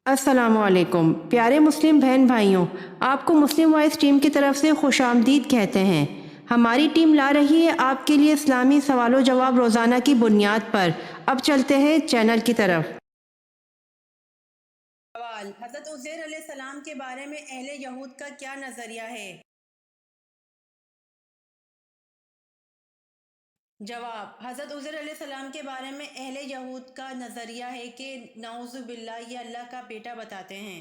السلام علیکم پیارے مسلم بہن بھائیوں، آپ کو مسلم وائس ٹیم کی طرف سے خوش آمدید کہتے ہیں۔ ہماری ٹیم لا رہی ہے آپ کے لیے اسلامی سوال و جواب روزانہ کی بنیاد پر۔ اب چلتے ہیں چینل کی طرف۔ سوال: حضرت عزیر علیہ السلام کے بارے میں اہل یہود کا کیا نظریہ ہے؟ جواب: حضرت عزیر علیہ السلام کے بارے میں اہل یہود کا نظریہ ہے کہ نعوذ باللہ یہ اللہ کا بیٹا بتاتے ہیں۔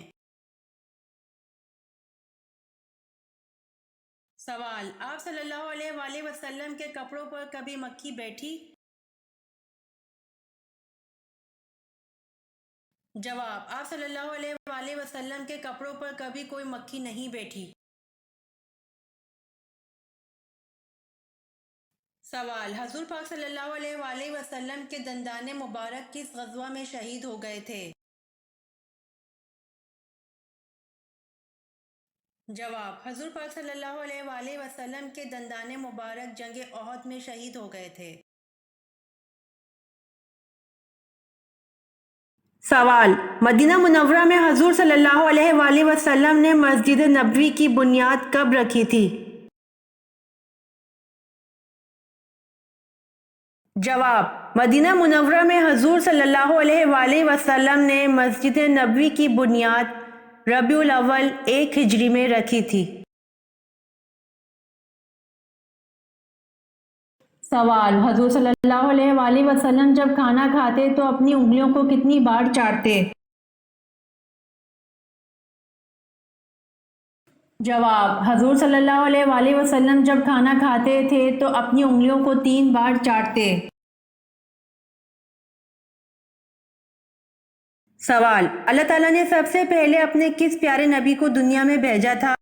سوال: آپ صلی اللہ علیہ وآلہ وسلم کے کپڑوں پر کبھی مکھی بیٹھی؟ جواب: آپ صلی اللہ علیہ وآلہ وسلم کے کپڑوں پر کبھی کوئی مکھی نہیں بیٹھی۔ سوال: حضور پاک صلی اللہ علیہ وآلہ وسلم کے دندان مبارک کس غزوہ میں شہید ہو گئے تھے؟ جواب: حضور پاک صلی اللہ علیہ وآلہ وسلم کے دندان مبارک جنگ احد میں شہید ہو گئے تھے۔ سوال: مدینہ منورہ میں حضور صلی اللہ علیہ وآلہ وسلم نے مسجد نبوی کی بنیاد کب رکھی تھی؟ جواب: مدینہ منورہ میں حضور صلی اللہ علیہ وآلہ وسلم نے مسجد نبوی کی بنیاد ربیع الاول 1 ہجری میں رکھی تھی۔ سوال: حضور صلی اللہ علیہ وآلہ وسلم جب کھانا کھاتے تو اپنی انگلیوں کو کتنی بار چاٹتے؟ جواب: حضور صلی اللہ علیہ وآلہ وسلم جب کھانا کھاتے تھے تو اپنی انگلیوں کو 3 بار چاٹتے۔ سوال: اللہ تعالیٰ نے سب سے پہلے اپنے کس پیارے نبی کو دنیا میں بھیجا تھا؟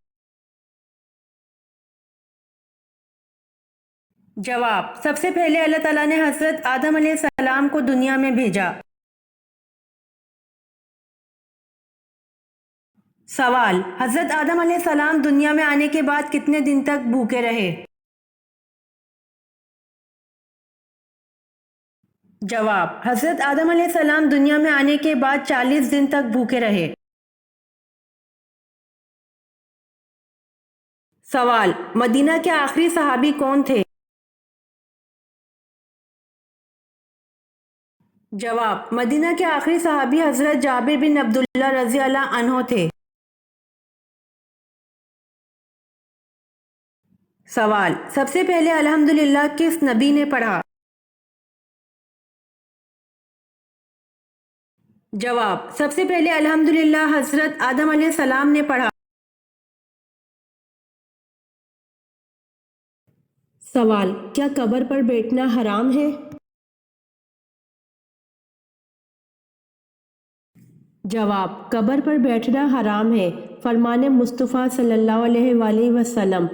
جواب: سب سے پہلے اللہ تعالیٰ نے حضرت آدم علیہ السلام کو دنیا میں بھیجا۔ سوال: حضرت آدم علیہ السلام دنیا میں آنے کے بعد کتنے دن تک بھوکے رہے؟ جواب: حضرت آدم علیہ السلام دنیا میں آنے کے بعد 40 دن تک بھوکے رہے۔ سوال: مدینہ کے آخری صحابی کون تھے؟ جواب: مدینہ کے آخری صحابی حضرت جابر بن عبداللہ رضی اللہ عنہ تھے۔ سوال: سب سے پہلے الحمدللہ کس نبی نے پڑھا؟ جواب: سب سے پہلے الحمدللہ حضرت آدم علیہ السلام نے پڑھا۔ سوال: کیا قبر پر بیٹھنا حرام ہے؟ جواب: قبر پر بیٹھنا حرام ہے۔ فرمان مصطفیٰ صلی اللہ علیہ وآلہ وسلم: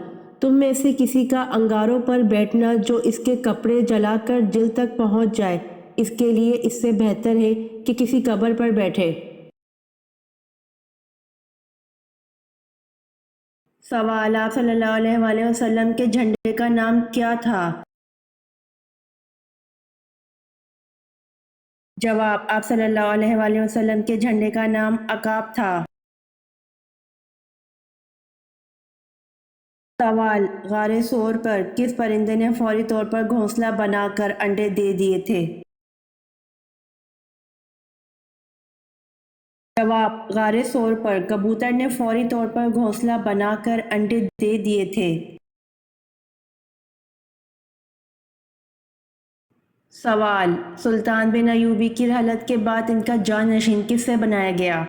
تم میں سے کسی کا انگاروں پر بیٹھنا جو اس کے کپڑے جلا کر جلد تک پہنچ جائے، اس کے لیے اس سے بہتر ہے کہ کسی قبر پر بیٹھے۔ سوال: آپ صلی اللہ علیہ وآلہ وسلم کے جھنڈے کا نام کیا تھا؟ جواب: آپ صلی اللہ علیہ وآلہ وسلم کے جھنڈے کا نام عقاب تھا۔ سوال: غار ثور پر کس پرندے نے فوری طور پر گھونسلہ بنا کر انڈے دے دیے تھے؟ جواب: غار ثور پر کبوتر نے فوری طور پر گھونسلہ بنا کر انڈے دے دیے تھے۔ سوال: سلطان بن ایوبی کی رحلت کے بعد ان کا جانشین کس سے بنایا گیا؟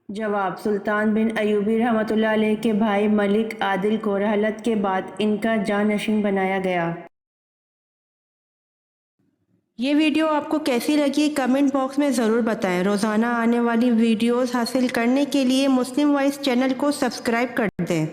جواب: سلطان بن ایوبی رحمۃ اللہ علیہ کے بھائی ملک عادل کو رحلت کے بعد ان کا جانشین بنایا گیا۔ یہ ویڈیو آپ کو کیسی لگی کمنٹ باکس میں ضرور بتائیں۔ روزانہ آنے والی ویڈیوز حاصل کرنے کے لیے مسلم وائس چینل کو سبسکرائب کر دیں۔